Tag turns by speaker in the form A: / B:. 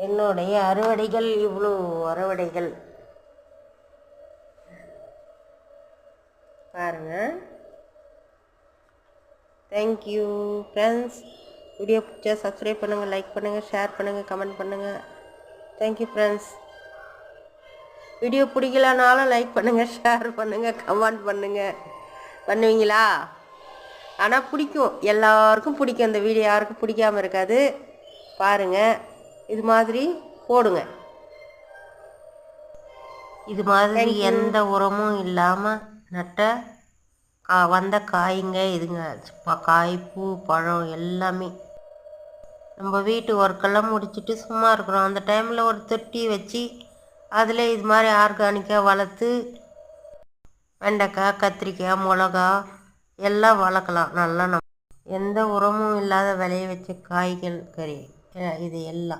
A: என்னுடைய அறுவடைகள் இவ்வளோ அறுவடைகள் பாருங்கள். Thank you friends. வீடியோ பிடிச்சா சப்ஸ்கிரைப் பண்ணுங்கள், லைக் பண்ணுங்கள், ஷேர் பண்ணுங்கள், கமெண்ட் பண்ணுங்கள். Thank you friends. வீடியோ பிடிக்கலனாலும் லைக் பண்ணுங்கள், ஷேர் பண்ணுங்கள், கமெண்ட் பண்ணுவீங்களா? ஆனால் பிடிக்கும், எல்லாருக்கும் பிடிக்கும். இந்த வீடியோ யாருக்கும் பிடிக்காமல் இருக்காது. பாருங்கள், இது மாதிரி போடுங்க. இது மாதிரி எந்த உரமும் இல்லாமல் நட்ட வந்த காய்ங்க இதுங்க. காய், பூ, பழம் எல்லாமே. நம்ம வீட்டு ஒர்க்கெல்லாம் முடிச்சுட்டு சும்மா இருக்கிறோம். அந்த டைமில் ஒரு தொட்டி வச்சு அதில் இது மாதிரி ஆர்கானிக்காக வளர்த்து வெண்டைக்காய், கத்திரிக்காய், மிளகா எல்லாம் வளர்க்கலாம். நல்லா எந்த உரமும் இல்லாத விளைய வச்ச காய்கள் கறி இது எல்லாம்.